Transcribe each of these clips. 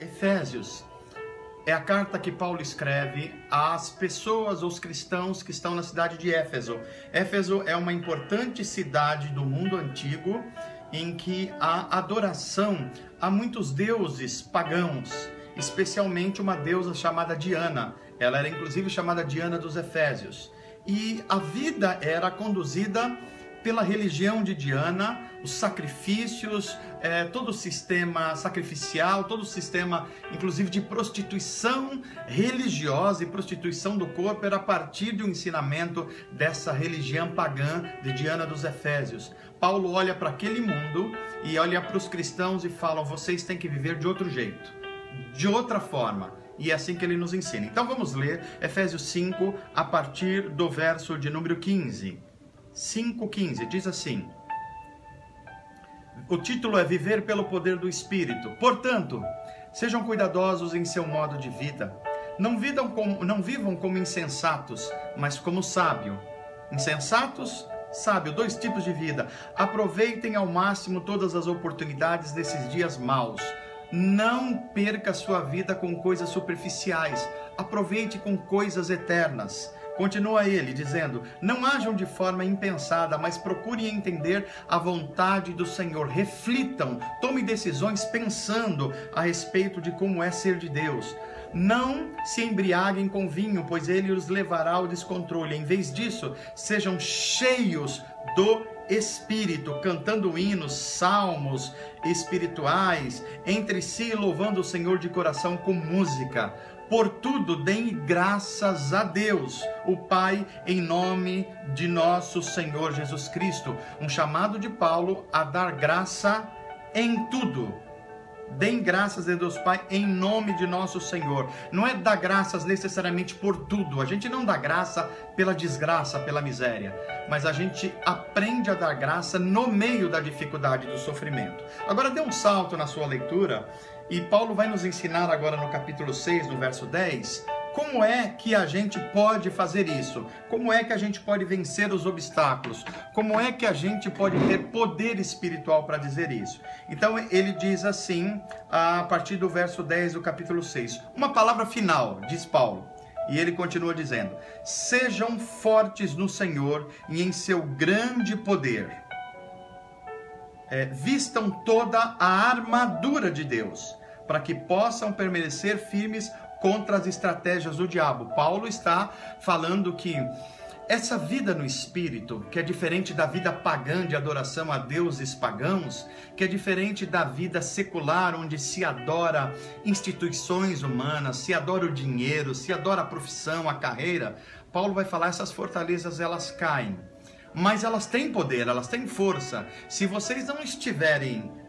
Efésios é a carta que Paulo escreve às pessoas, aos cristãos que estão na cidade de Éfeso. Éfeso é uma importante cidade do mundo antigo em que há adoração a muitos deuses pagãos, especialmente uma deusa chamada Diana. Ela era inclusive chamada Diana dos Efésios. E a vida era conduzida pela religião de Diana, os sacrifícios, todo o sistema sacrificial, todo o sistema, inclusive, de prostituição religiosa e prostituição do corpo era a partir de um ensinamento dessa religião pagã de Diana dos Efésios. Paulo olha para aquele mundo e olha para os cristãos e fala: vocês têm que viver de outro jeito, de outra forma. E é assim que ele nos ensina. Então vamos ler Efésios 5, a partir do verso de número 15. 5,15, diz assim: o título é Viver pelo Poder do Espírito. Portanto, sejam cuidadosos em seu modo de vida. Não vivam como insensatos, mas como sábio. Insensatos, sábio, dois tipos de vida. Aproveitem ao máximo todas as oportunidades desses dias maus. Não perca sua vida com coisas superficiais. Aproveite com coisas eternas. Continua ele dizendo: não ajam de forma impensada, mas procurem entender a vontade do Senhor. Reflitam, tomem decisões pensando a respeito de como é ser de Deus. Não se embriaguem com vinho, pois ele os levará ao descontrole. Em vez disso, sejam cheios do Espírito, cantando hinos, salmos espirituais, entre si louvando o Senhor de coração com música. Por tudo, deem graças a Deus, o Pai, em nome de nosso Senhor Jesus Cristo. Um chamado de Paulo a dar graça em tudo. Deem graças a Deus Pai em nome de nosso Senhor. Não é dar graças necessariamente por tudo. A gente não dá graça pela desgraça, pela miséria. Mas a gente aprende a dar graça no meio da dificuldade, do sofrimento. Agora dê um salto na sua leitura. E Paulo vai nos ensinar agora no capítulo 6, no verso 10, como é que a gente pode fazer isso? Como é que a gente pode vencer os obstáculos? Como é que a gente pode ter poder espiritual para dizer isso? Então ele diz assim, a partir do verso 10 do capítulo 6, uma palavra final, diz Paulo. E ele continua dizendo: sejam fortes no Senhor e em seu grande poder. Vistam toda a armadura de Deus, para que possam permanecer firmes contra as estratégias do diabo. Paulo está falando que essa vida no Espírito, que é diferente da vida pagã de adoração a deuses pagãos, que é diferente da vida secular, onde se adora instituições humanas, se adora o dinheiro, se adora a profissão, a carreira. Paulo vai falar: essas fortalezas elas caem, mas elas têm poder, elas têm força. Se vocês não estiverem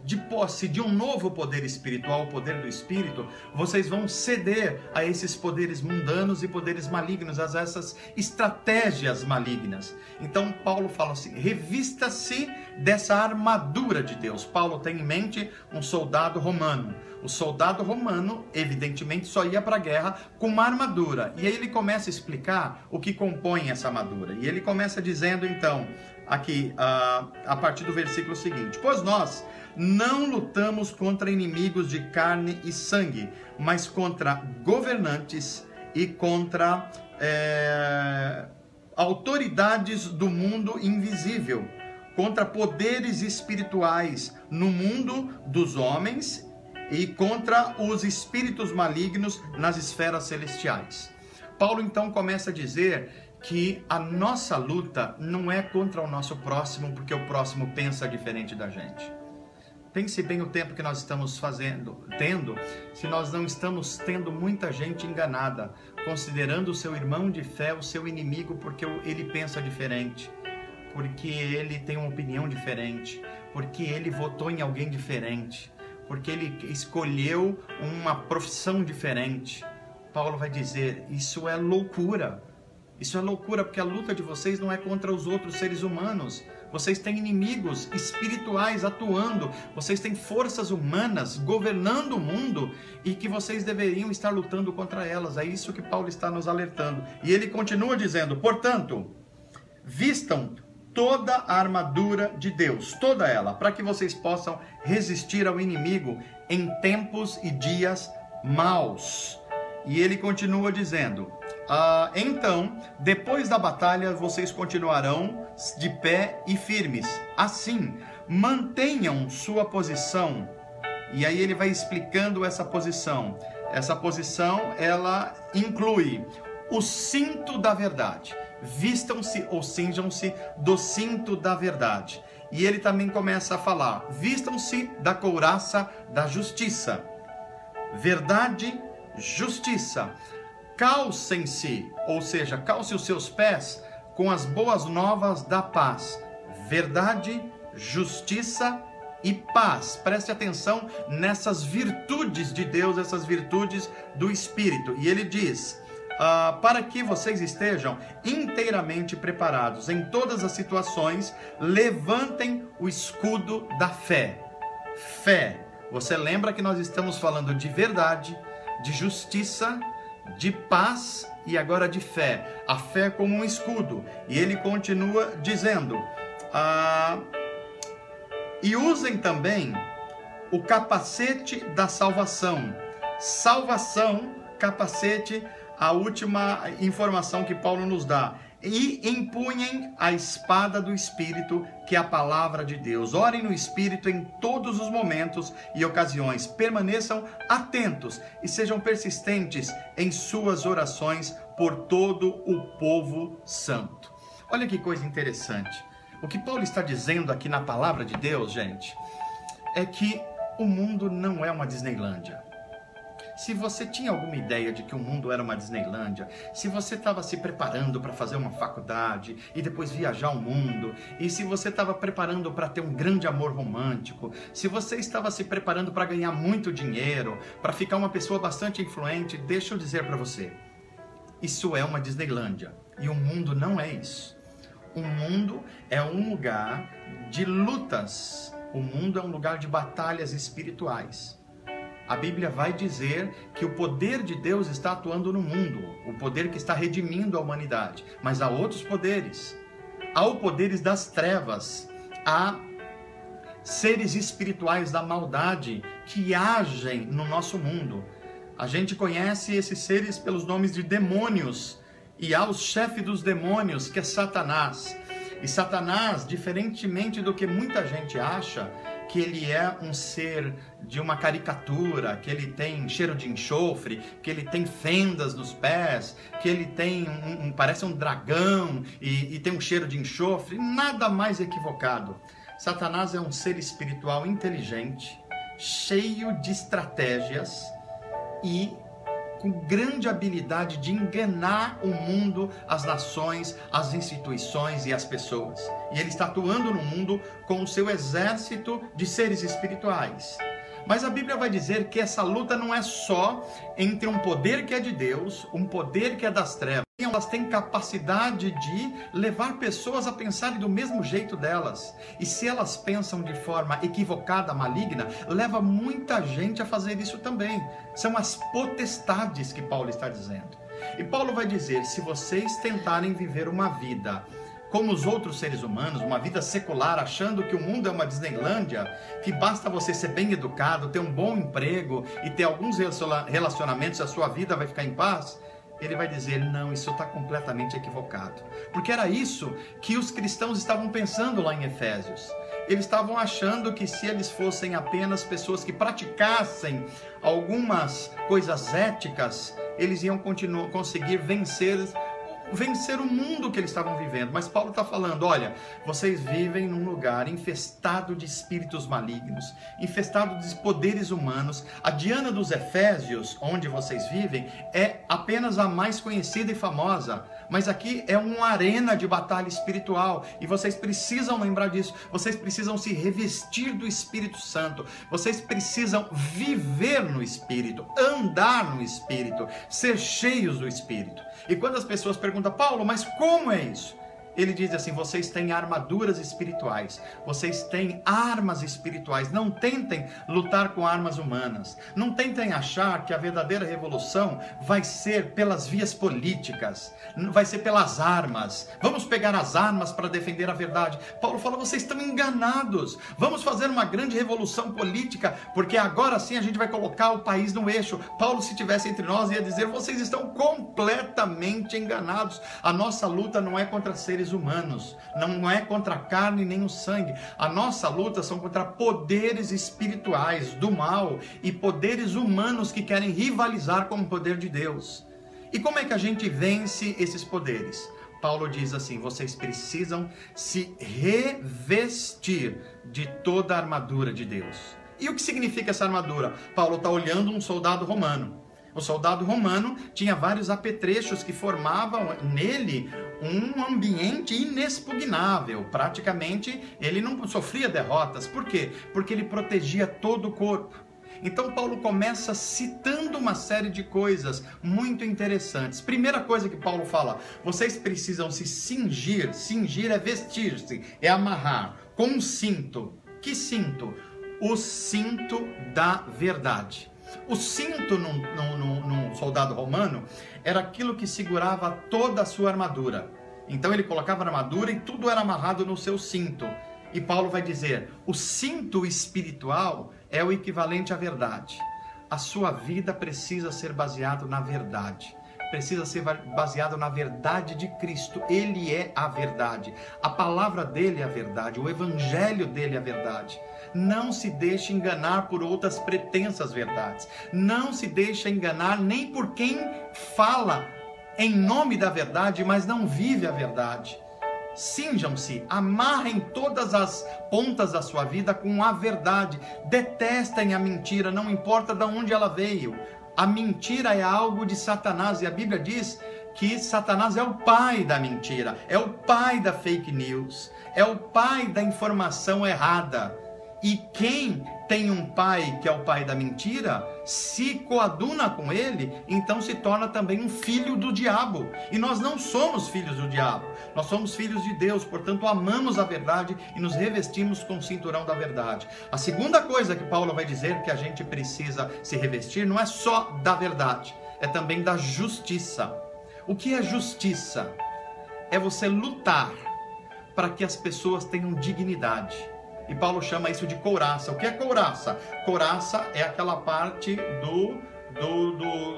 de posse de um novo poder espiritual, o poder do Espírito, vocês vão ceder a esses poderes mundanos e poderes malignos, a essas estratégias malignas. Então Paulo fala assim: revista-se dessa armadura de Deus. Paulo tem em mente um soldado romano. O soldado romano, evidentemente, só ia para a guerra com uma armadura. E aí ele começa a explicar o que compõe essa armadura. E ele começa dizendo, então, aqui, a partir do versículo seguinte: pois nós não lutamos contra inimigos de carne e sangue, mas contra governantes e contra autoridades do mundo invisível, contra poderes espirituais no mundo dos homens e contra os espíritos malignos nas esferas celestiais. Paulo então começa a dizer que a nossa luta não é contra o nosso próximo, porque o próximo pensa diferente da gente. Pense bem o tempo que nós estamos tendo, se nós não estamos tendo muita gente enganada, considerando o seu irmão de fé o seu inimigo porque ele pensa diferente, porque ele tem uma opinião diferente, porque ele votou em alguém diferente, porque ele escolheu uma profissão diferente. Paulo vai dizer: isso é loucura. Isso é loucura, porque a luta de vocês não é contra os outros seres humanos. Vocês têm inimigos espirituais atuando. Vocês têm forças humanas governando o mundo e que vocês deveriam estar lutando contra elas. É isso que Paulo está nos alertando. E ele continua dizendo: portanto, vistam toda a armadura de Deus, toda ela, para que vocês possam resistir ao inimigo em tempos e dias maus. E ele continua dizendo: então, depois da batalha, vocês continuarão de pé e firmes. Assim, mantenham sua posição. E aí ele vai explicando essa posição. Essa posição, ela inclui o cinto da verdade. Vistam-se ou cinjam-se do cinto da verdade. E ele também começa a falar: vistam-se da couraça da justiça. Verdade, justiça. Calcem-se, ou seja, calce os seus pés com as boas novas da paz. Verdade, justiça e paz. Preste atenção nessas virtudes de Deus, essas virtudes do Espírito. E ele diz: para que vocês estejam inteiramente preparados em todas as situações, levantem o escudo da fé. Fé. Você lembra que nós estamos falando de verdade, de justiça, de paz e agora de fé. A fé como um escudo. E ele continua dizendo: e usem também o capacete da salvação. Salvação, capacete, a última informação que Paulo nos dá. E empunhem a espada do Espírito, que é a palavra de Deus. Orem no Espírito em todos os momentos e ocasiões. Permaneçam atentos e sejam persistentes em suas orações por todo o povo santo. Olha que coisa interessante. O que Paulo está dizendo aqui na palavra de Deus, gente, é que o mundo não é uma Disneylândia. Se você tinha alguma ideia de que o mundo era uma Disneylândia, se você estava se preparando para fazer uma faculdade e depois viajar o mundo, e se você estava preparando para ter um grande amor romântico, se você estava se preparando para ganhar muito dinheiro, para ficar uma pessoa bastante influente, deixa eu dizer para você, isso é uma Disneylândia. E o mundo não é isso. O mundo é um lugar de lutas. O mundo é um lugar de batalhas espirituais. A Bíblia vai dizer que o poder de Deus está atuando no mundo, o poder que está redimindo a humanidade. Mas há outros poderes. Há os poderes das trevas, há seres espirituais da maldade que agem no nosso mundo. A gente conhece esses seres pelos nomes de demônios, e há o chefe dos demônios, que é Satanás. E Satanás, diferentemente do que muita gente acha, que ele é um ser de uma caricatura, que ele tem cheiro de enxofre, que ele tem fendas nos pés, que ele tem parece um dragão e tem um cheiro de enxofre, nada mais equivocado. Satanás é um ser espiritual inteligente, cheio de estratégias e com grande habilidade de enganar o mundo, as nações, as instituições e as pessoas. E ele está atuando no mundo com o seu exército de seres espirituais. Mas a Bíblia vai dizer que essa luta não é só entre um poder que é de Deus, um poder que é das trevas. Elas têm capacidade de levar pessoas a pensarem do mesmo jeito delas. E se elas pensam de forma equivocada, maligna, leva muita gente a fazer isso também. São as potestades que Paulo está dizendo. E Paulo vai dizer, se vocês tentarem viver uma vida como os outros seres humanos, uma vida secular, achando que o mundo é uma Disneylândia, que basta você ser bem educado, ter um bom emprego e ter alguns relacionamentos, a sua vida vai ficar em paz, ele vai dizer, não, isso está completamente equivocado. Porque era isso que os cristãos estavam pensando lá em Efésios. Eles estavam achando que se eles fossem apenas pessoas que praticassem algumas coisas éticas, eles iam conseguir vencer o mundo que eles estavam vivendo. Mas Paulo está falando, olha, vocês vivem num lugar infestado de espíritos malignos, infestado de poderes humanos. A Diana dos Efésios, onde vocês vivem, é apenas a mais conhecida e famosa, mas aqui é uma arena de batalha espiritual, e vocês precisam lembrar disso. Vocês precisam se revestir do Espírito Santo, vocês precisam viver no Espírito, andar no Espírito, ser cheios do Espírito. E quando as pessoas perguntam, Paulo, mas como é isso? Ele diz assim: vocês têm armaduras espirituais, vocês têm armas espirituais. Não tentem lutar com armas humanas. Não tentem achar que a verdadeira revolução vai ser pelas vias políticas, vai ser pelas armas. Vamos pegar as armas para defender a verdade. Paulo fala: vocês estão enganados. Vamos fazer uma grande revolução política, porque agora sim a gente vai colocar o país no eixo. Paulo, se tivesse entre nós, ia dizer: vocês estão completamente enganados. A nossa luta não é contra seres humanos, não é contra a carne nem o sangue. A nossa luta são contra poderes espirituais do mal e poderes humanos que querem rivalizar com o poder de Deus. E como é que a gente vence esses poderes? Paulo diz assim: vocês precisam se revestir de toda a armadura de Deus. E o que significa essa armadura? Paulo está olhando um soldado romano. O soldado romano tinha vários apetrechos que formavam nele um ambiente inexpugnável. Praticamente ele não sofria derrotas. Por quê? Porque ele protegia todo o corpo. Então Paulo começa citando uma série de coisas muito interessantes. Primeira coisa que Paulo fala: vocês precisam se cingir. Cingir é vestir-se, é amarrar com um cinto. Que cinto? O cinto da verdade. O cinto num soldado romano era aquilo que segurava toda a sua armadura. Então ele colocava a armadura e tudo era amarrado no seu cinto. E Paulo vai dizer: o cinto espiritual é o equivalente à verdade. A sua vida precisa ser baseada na verdade. Precisa ser baseado na verdade de Cristo. Ele é a verdade. A palavra dele é a verdade. O evangelho dele é a verdade. Não se deixe enganar por outras pretensas verdades. Não se deixe enganar nem por quem fala em nome da verdade, mas não vive a verdade. Cinjam-se, amarrem todas as pontas da sua vida com a verdade. Detestem a mentira, não importa de onde ela veio. A mentira é algo de Satanás, e a Bíblia diz que Satanás é o pai da mentira, é o pai da fake news, é o pai da informação errada. E quem tem um pai que é o pai da mentira, se coaduna com ele, então se torna também um filho do diabo. E nós não somos filhos do diabo, nós somos filhos de Deus, portanto amamos a verdade e nos revestimos com o cinturão da verdade. A segunda coisa que Paulo vai dizer que a gente precisa se revestir não é só da verdade, é também da justiça. O que é justiça? É você lutar para que as pessoas tenham dignidade. E Paulo chama isso de couraça. O que é couraça? Couraça é aquela parte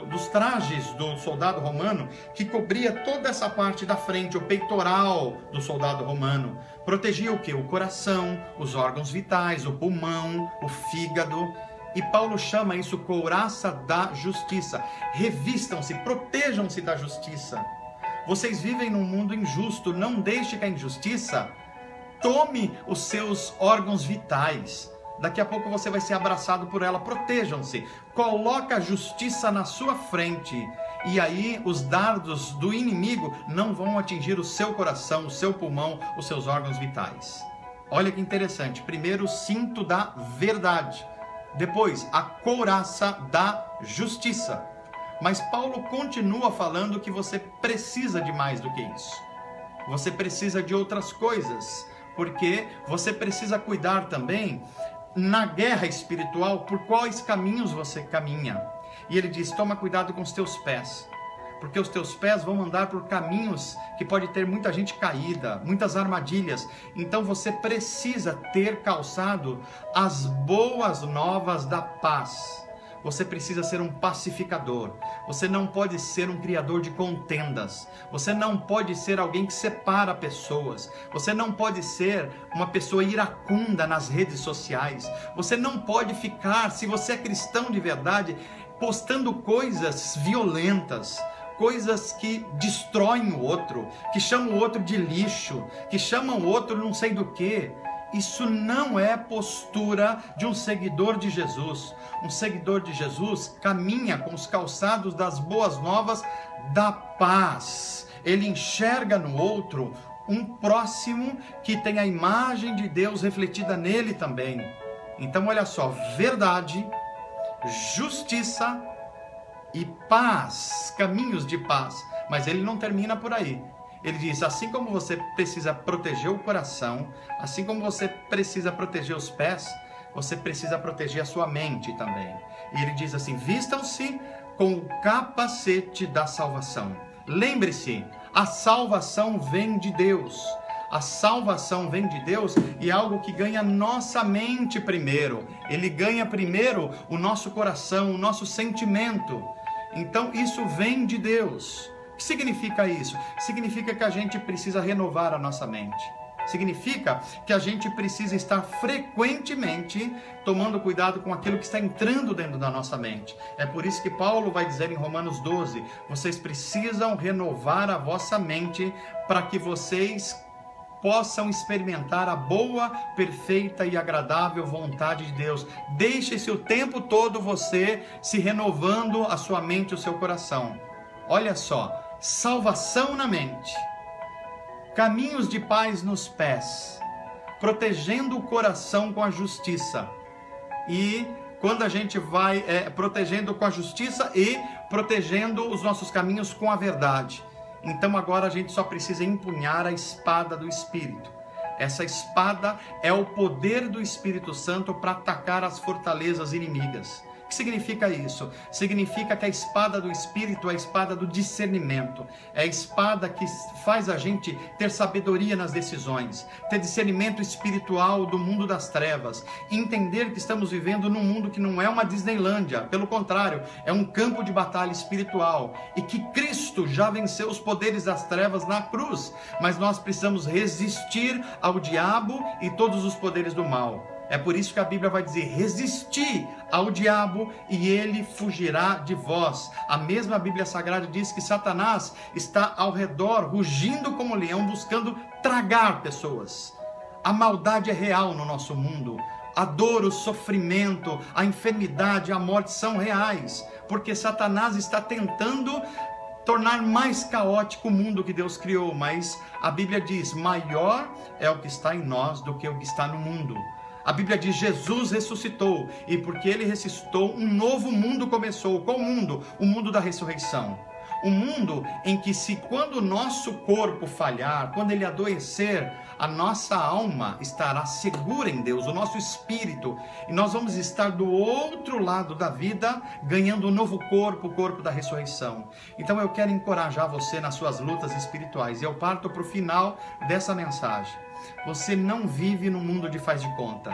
dos trajes do soldado romano que cobria toda essa parte da frente, o peitoral do soldado romano. Protegia o quê? O coração, os órgãos vitais, o pulmão, o fígado. E Paulo chama isso couraça da justiça. Revistam-se, protejam-se da justiça. Vocês vivem num mundo injusto, não deixe que a injustiça tome os seus órgãos vitais. Daqui a pouco você vai ser abraçado por ela. Protejam-se. Coloca a justiça na sua frente. E aí os dardos do inimigo não vão atingir o seu coração, o seu pulmão, os seus órgãos vitais. Olha que interessante. Primeiro o cinto da verdade. Depois a couraça da justiça. Mas Paulo continua falando que você precisa de mais do que isso. Você precisa de outras coisas. Porque você precisa cuidar também, na guerra espiritual, por quais caminhos você caminha. E ele diz: toma cuidado com os teus pés, porque os teus pés vão andar por caminhos que pode ter muita gente caída, muitas armadilhas. Então você precisa ter calçado as boas novas da paz. Você precisa ser um pacificador. Você não pode ser um criador de contendas. Você não pode ser alguém que separa pessoas. Você não pode ser uma pessoa iracunda nas redes sociais. Você não pode ficar, se você é cristão de verdade, postando coisas violentas, coisas que destroem o outro, que chamam o outro de lixo, que chamam o outro não sei do que. Isso não é postura de um seguidor de Jesus. Um seguidor de Jesus caminha com os calçados das boas novas da paz. Ele enxerga no outro um próximo que tem a imagem de Deus refletida nele também. Então olha só, verdade, justiça e paz, caminhos de paz. Mas ele não termina por aí. Ele diz, assim como você precisa proteger o coração, assim como você precisa proteger os pés, você precisa proteger a sua mente também. E ele diz assim, vistam-se com o capacete da salvação. Lembre-se, a salvação vem de Deus. A salvação vem de Deus e é algo que ganha nossa mente primeiro. Ele ganha primeiro o nosso coração, o nosso sentimento. Então isso vem de Deus. O que significa isso? Significa que a gente precisa renovar a nossa mente. Significa que a gente precisa estar frequentemente tomando cuidado com aquilo que está entrando dentro da nossa mente. É por isso que Paulo vai dizer em Romanos 12, vocês precisam renovar a vossa mente para que vocês possam experimentar a boa, perfeita e agradável vontade de Deus. Deixe-se o tempo todo você se renovando a sua mente e o seu coração. Olha só, salvação na mente, caminhos de paz nos pés, protegendo o coração com a justiça. E quando a gente vai protegendo com a justiça e protegendo os nossos caminhos com a verdade. Então agora a gente só precisa empunhar a espada do Espírito. Essa espada é o poder do Espírito Santo para atacar as fortalezas inimigas. O que significa isso? Significa que a espada do Espírito é a espada do discernimento. É a espada que faz a gente ter sabedoria nas decisões, ter discernimento espiritual do mundo das trevas, entender que estamos vivendo num mundo que não é uma Disneylândia, pelo contrário, é um campo de batalha espiritual e que Cristo já venceu os poderes das trevas na cruz, mas nós precisamos resistir ao diabo e todos os poderes do mal. É por isso que a Bíblia vai dizer, resisti ao diabo e ele fugirá de vós. A mesma Bíblia Sagrada diz que Satanás está ao redor, rugindo como leão, buscando tragar pessoas. A maldade é real no nosso mundo. A dor, o sofrimento, a enfermidade, a morte são reais. Porque Satanás está tentando tornar mais caótico o mundo que Deus criou. Mas a Bíblia diz, maior é o que está em nós do que o que está no mundo. A Bíblia diz, Jesus ressuscitou, e porque ele ressuscitou, um novo mundo começou. Qual mundo? O mundo da ressurreição. Um mundo em que quando o nosso corpo falhar, quando ele adoecer, a nossa alma estará segura em Deus, o nosso espírito, e nós vamos estar do outro lado da vida, ganhando um novo corpo, o corpo da ressurreição. Então eu quero encorajar você nas suas lutas espirituais, e eu parto para o final dessa mensagem. Você não vive no mundo de faz de conta.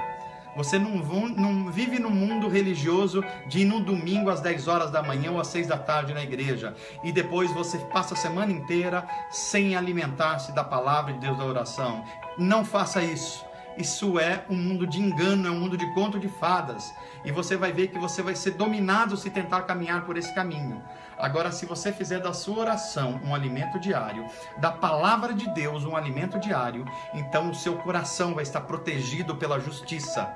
Você não vive no mundo religioso de ir no domingo às 10 horas da manhã ou às 6 da tarde na igreja. E depois você passa a semana inteira sem alimentar-se da palavra de Deus, da oração. Não faça isso. Isso é um mundo de engano, é um mundo de conto de fadas. E você vai ver que você vai ser dominado se tentar caminhar por esse caminho. Agora, se você fizer da sua oração um alimento diário, da palavra de Deus um alimento diário, então o seu coração vai estar protegido pela justiça.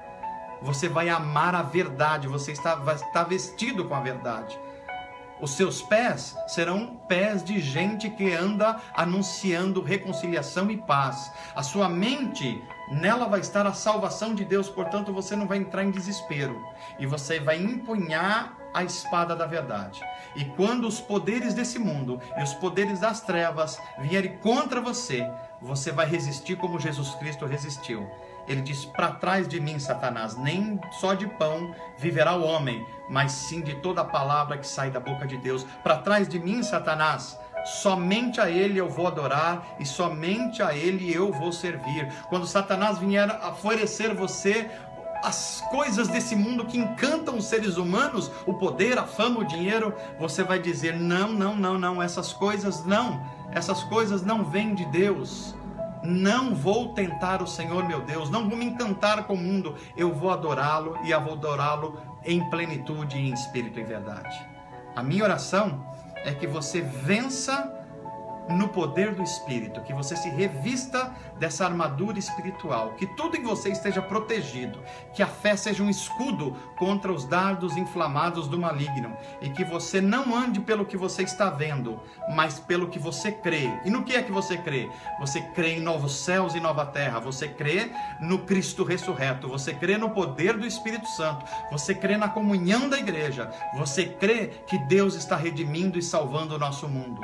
Você vai amar a verdade, você vai estar vestido com a verdade. Os seus pés serão pés de gente que anda anunciando reconciliação e paz. A sua mente, nela vai estar a salvação de Deus, portanto você não vai entrar em desespero. E você vai empunhar a espada da verdade. E quando os poderes desse mundo e os poderes das trevas vierem contra você, você vai resistir como Jesus Cristo resistiu. Ele diz, para trás de mim, Satanás, nem só de pão viverá o homem, mas sim de toda a palavra que sai da boca de Deus. Para trás de mim, Satanás, somente a ele eu vou adorar e somente a ele eu vou servir. Quando Satanás vier a oferecer você as coisas desse mundo que encantam os seres humanos, o poder, a fama, o dinheiro, você vai dizer, não, essas coisas não vêm de Deus. Não vou tentar o Senhor meu Deus, não vou me encantar com o mundo, eu vou adorá-lo e eu vou adorá-lo em plenitude e em espírito e verdade. A minha oração é que você vença no poder do Espírito, que você se revista dessa armadura espiritual, que tudo em você esteja protegido, que a fé seja um escudo contra os dardos inflamados do maligno, e que você não ande pelo que você está vendo, mas pelo que você crê. E no que é que você crê? Você crê em novos céus e nova terra, você crê no Cristo ressurreto, você crê no poder do Espírito Santo, você crê na comunhão da igreja, você crê que Deus está redimindo e salvando o nosso mundo.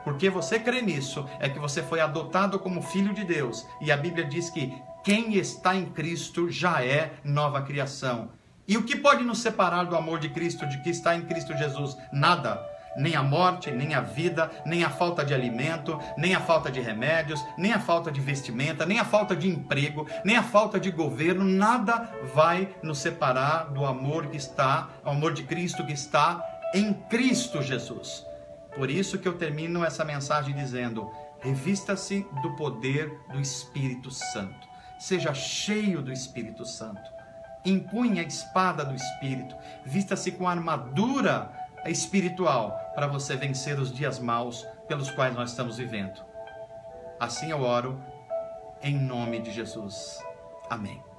Porque você crê nisso, é que você foi adotado como filho de Deus. E a Bíblia diz que quem está em Cristo já é nova criação. E o que pode nos separar do amor de Cristo, de que está em Cristo Jesus? Nada. Nem a morte, nem a vida, nem a falta de alimento, nem a falta de remédios, nem a falta de vestimenta, nem a falta de emprego, nem a falta de governo. Nada vai nos separar do amor que está, o amor de Cristo que está em Cristo Jesus. Por isso que eu termino essa mensagem dizendo: revista-se do poder do Espírito Santo. Seja cheio do Espírito Santo. Empunhe a espada do Espírito. Vista-se com a armadura espiritual para você vencer os dias maus pelos quais nós estamos vivendo. Assim eu oro em nome de Jesus. Amém.